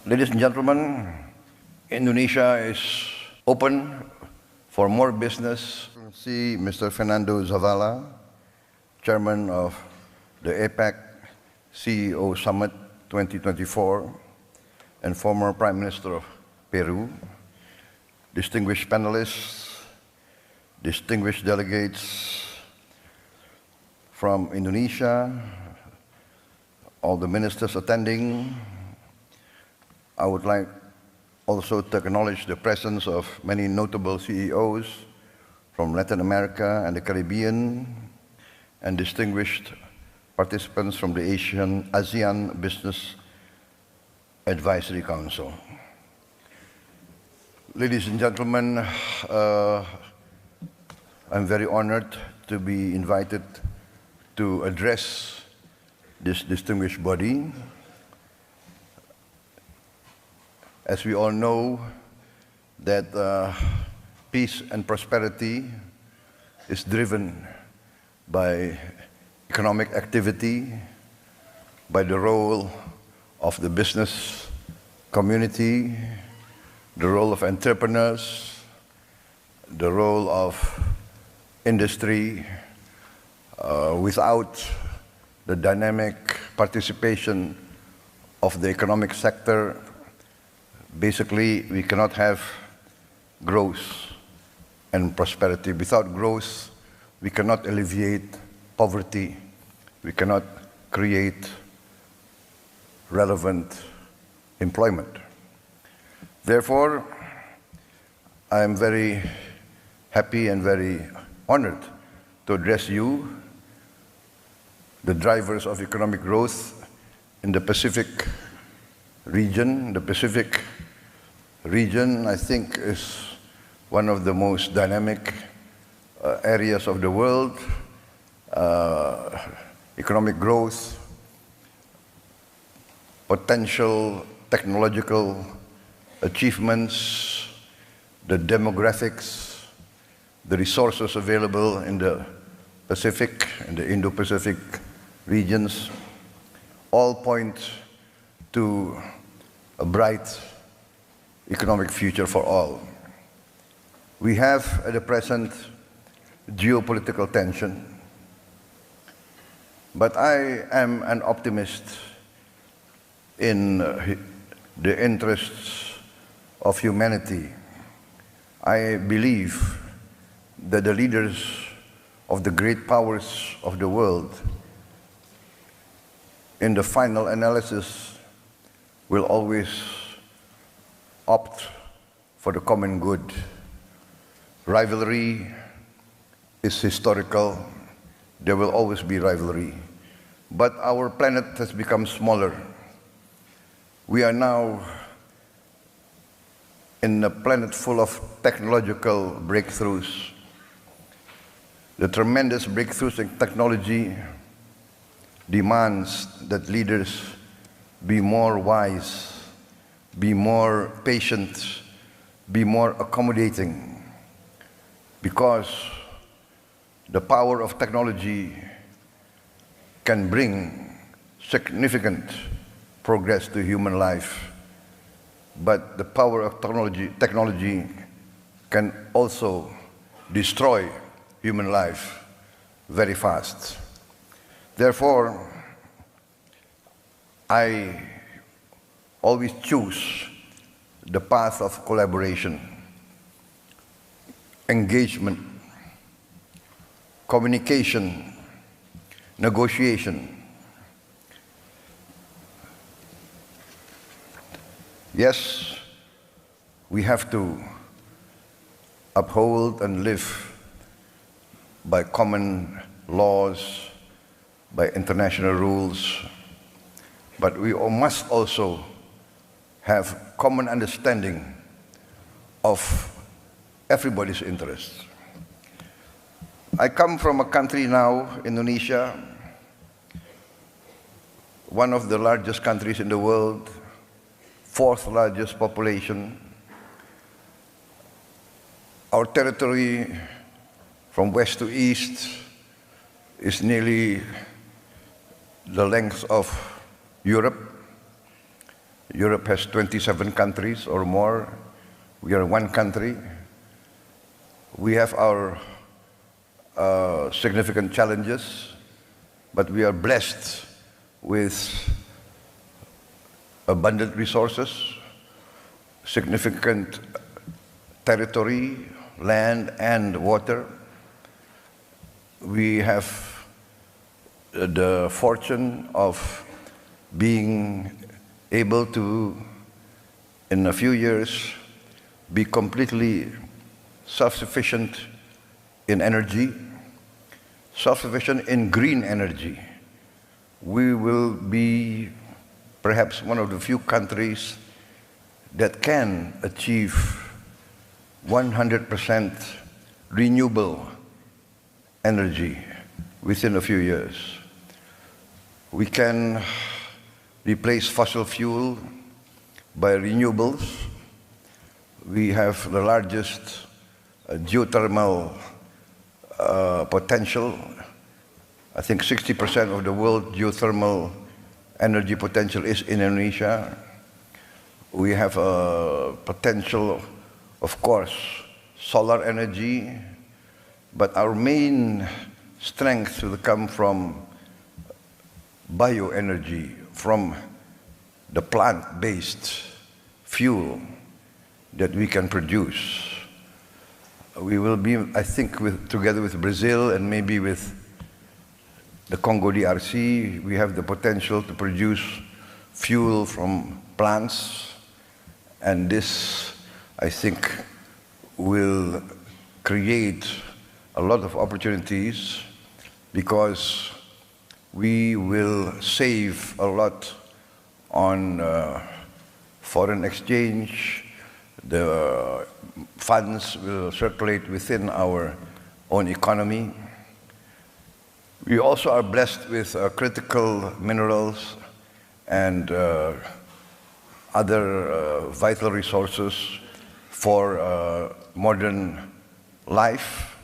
Ladies and gentlemen, Indonesia is open for more business. See Mr. Fernando Zavala, Chairman of the APEC CEO Summit 2024 and former Prime Minister of Peru, distinguished panelists, distinguished delegates from Indonesia, all the ministers attending. I would like also to acknowledge the presence of many notable CEOs from Latin America and the Caribbean, and distinguished participants from the ASEAN Business Advisory Council. Ladies and gentlemen, I'm very honored to be invited to address this distinguished body. As we all know, that peace and prosperity is driven by economic activity, by the role of the business community, the role of entrepreneurs, the role of industry. Without the dynamic participation of the economic sector, basically, we cannot have growth and prosperity. Without growth, we cannot alleviate poverty. We cannot create relevant employment. Therefore, I am very happy and very honored to address you, the drivers of economic growth in the Pacific region. The Pacific region, I think, is one of the most dynamic areas of the world. Economic growth, potential technological achievements, the demographics, the resources available in the Pacific and the Indo-Pacific regions all point to a bright economic future for all. We have at the present geopolitical tension, but I am an optimist in the interests of humanity. I believe that the leaders of the great powers of the world, in the final analysis, will always opt for the common good. Rivalry is historical. There will always be rivalry. But our planet has become smaller. We are now in a planet full of technological breakthroughs. The tremendous breakthroughs in technology demands that leaders be more wise, be more patient, be more accommodating, because the power of technology can bring significant progress to human life, but the power of technology can also destroy human life very fast. Therefore, I always choose the path of collaboration, engagement, communication, negotiation. Yes, we have to uphold and live by common laws, by international rules, but we must also have common understanding of everybody's interests. I come from a country now, Indonesia, one of the largest countries in the world, fourth largest population. Our territory from west to east is nearly the length of Europe. Europe has 27 countries or more. We are one country. We have our significant challenges, but we are blessed with abundant resources, significant territory, land and water. We have the fortune of being able to, in a few years, be completely self-sufficient in energy, self-sufficient in green energy. We will be perhaps one of the few countries that can achieve 100% renewable energy within a few years. We can replace fossil fuel by renewables. We have the largest geothermal potential. I think 60% of the world geothermal energy potential is in Indonesia. We have a potential, of course, solar energy, but our main strength will come from bioenergy, from the plant-based fuel that we can produce. We will be, I think, together with Brazil and maybe with the Congo DRC, we have the potential to produce fuel from plants, and this, I think, will create a lot of opportunities because we will save a lot on foreign exchange. The funds will circulate within our own economy. We also are blessed with critical minerals and other vital resources for modern life.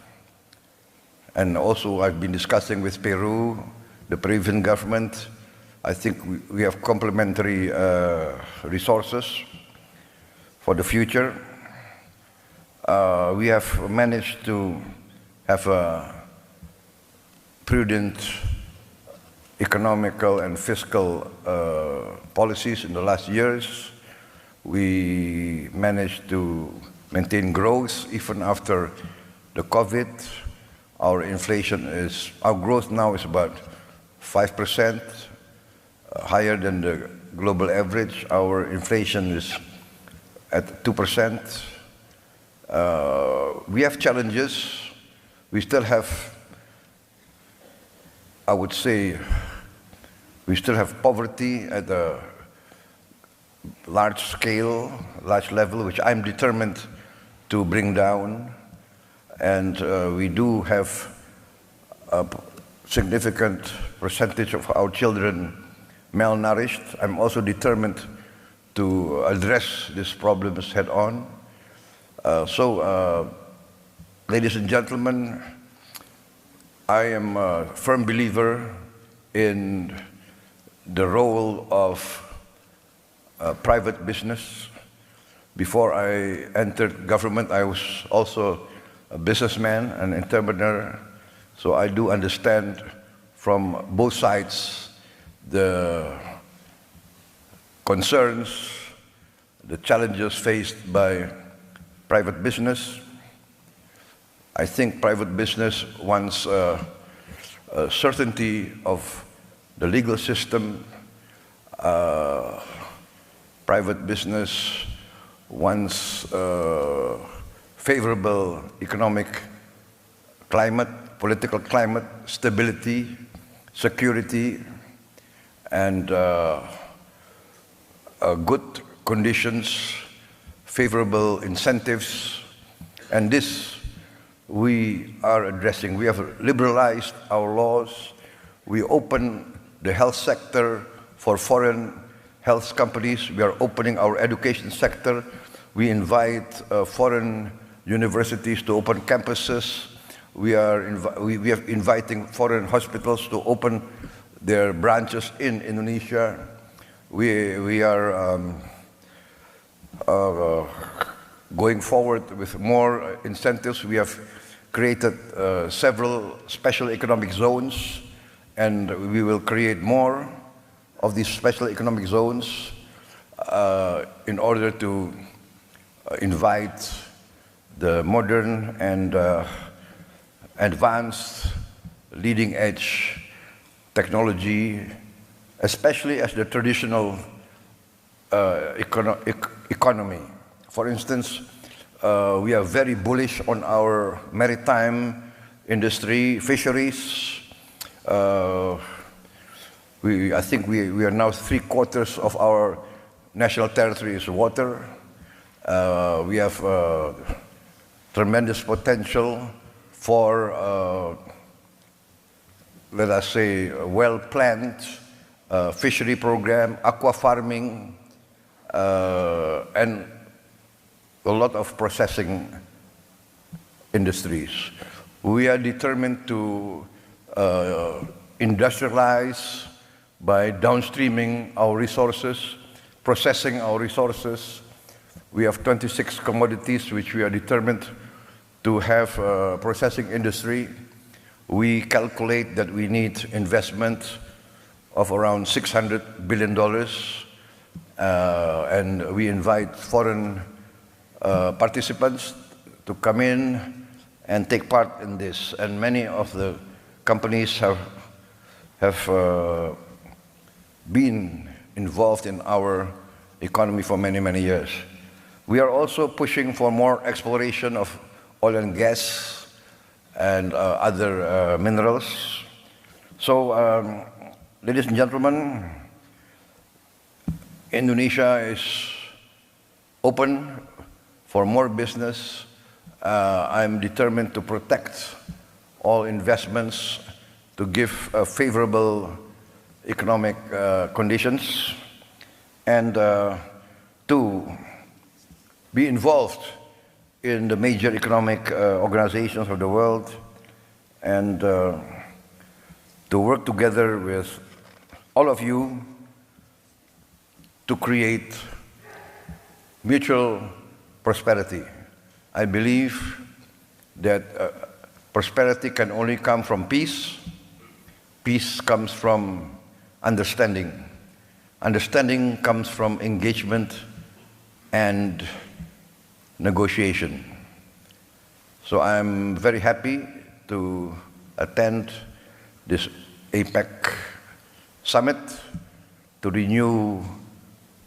And also I've been discussing with Peru, the Peruvian government. I think we have complementary resources for the future. We have managed to have a prudent economical and fiscal policies in the last years. We managed to maintain growth even after the COVID. Our growth now is about 5%, higher than the global average. Our inflation is at 2%. We have challenges. We still have, I would say, we still have poverty at a large scale, large level, which I'm determined to bring down. And we do have a significant percentage of our children malnourished. I'm also determined to address these problems head on. Ladies and gentlemen, I am a firm believer in the role of private business. Before I entered government, I was also a businessman, an entrepreneur, so I do understand from both sides the concerns, the challenges faced by private business. I think private business wants a certainty of the legal system. Private business wants favorable economic climate, political climate, stability, security, and good conditions, favorable incentives, and this we are addressing. We have liberalized our laws. We open the health sector for foreign health companies. We are opening our education sector. We invite foreign universities to open campuses. We are inviting foreign hospitals to open their branches in Indonesia. we are going forward with more incentives. We have created several special economic zones, and we will create more of these special economic zones in order to invite the modern and advanced leading-edge technology, especially as the traditional economy. For instance, we are very bullish on our maritime industry, fisheries. I think we are now 3/4 of our national territory is water. We have tremendous potential for, let us say, a well-planned fishery program, aqua farming, and a lot of processing industries. We are determined to industrialize by downstreaming our resources, processing our resources. We have 26 commodities which we are determined to have a processing industry. We calculate that we need investment of around $600 billion, and we invite foreign participants to come in and take part in this. And many of the companies have been involved in our economy for many, many years. We are also pushing for more exploration of oil and gas and other minerals. So, ladies and gentlemen, Indonesia is open for more business. I'm determined to protect all investments, to give favorable economic conditions, and to be involved in the major economic organizations of the world, and to work together with all of you to create mutual prosperity. I believe that prosperity can only come from peace. Peace comes from understanding. Understanding comes from engagement and negotiation. So I'm very happy to attend this APEC summit, to renew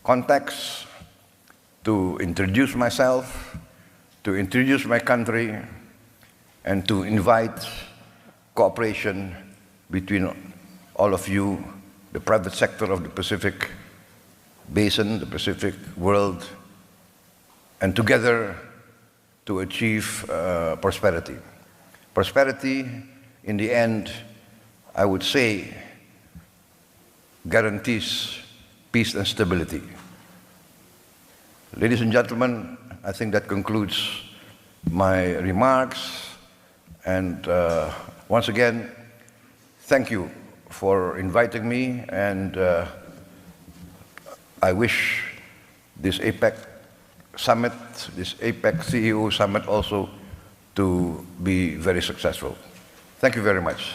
contacts, to introduce myself, to introduce my country, and to invite cooperation between all of you, the private sector of the Pacific Basin, the Pacific world, and together to achieve prosperity. Prosperity, in the end, I would say, guarantees peace and stability. Ladies and gentlemen, I think that concludes my remarks. And once again, thank you for inviting me, and I wish this APEC summit, this APEC CEO summit also to be very successful. Thank you very much.